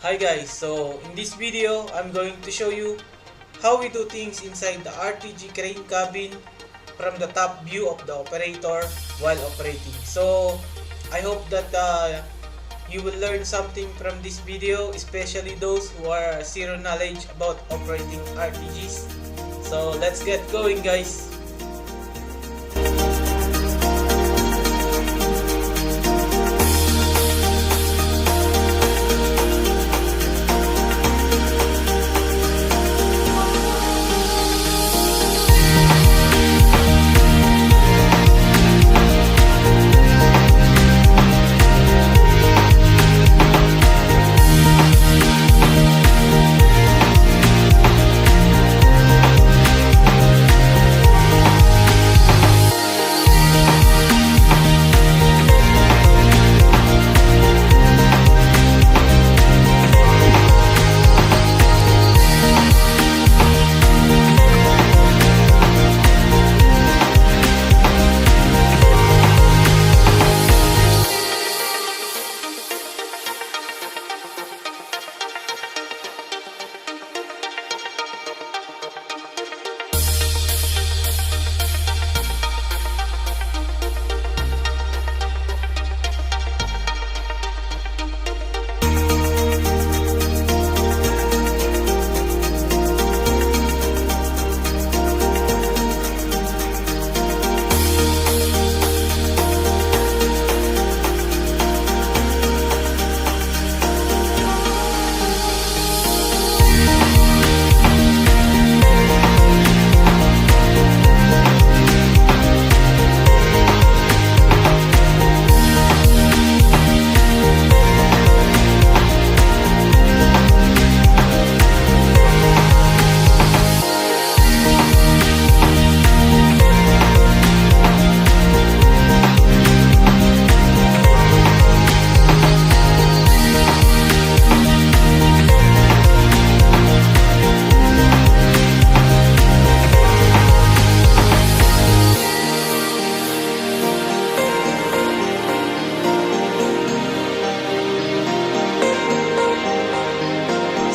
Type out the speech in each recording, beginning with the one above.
Hi guys, so in this video, I'm going to show you how we do things inside the RTG crane cabin from the top view of the operator while operating. So I hope that you will learn something from this video, especially those who are zero knowledge about operating RTGs. So let's get going guys.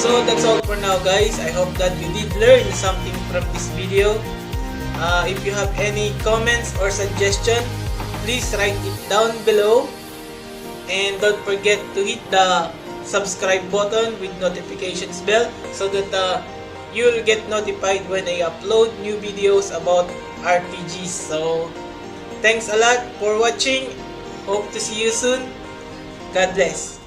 So that's all for now guys. I hope that you did learn something from this video. If you have any comments or suggestion, please write it down below. And don't forget to hit the subscribe button with notifications bell so that you will get notified when I upload new videos about RTGs. So thanks a lot for watching. Hope to see you soon. God bless.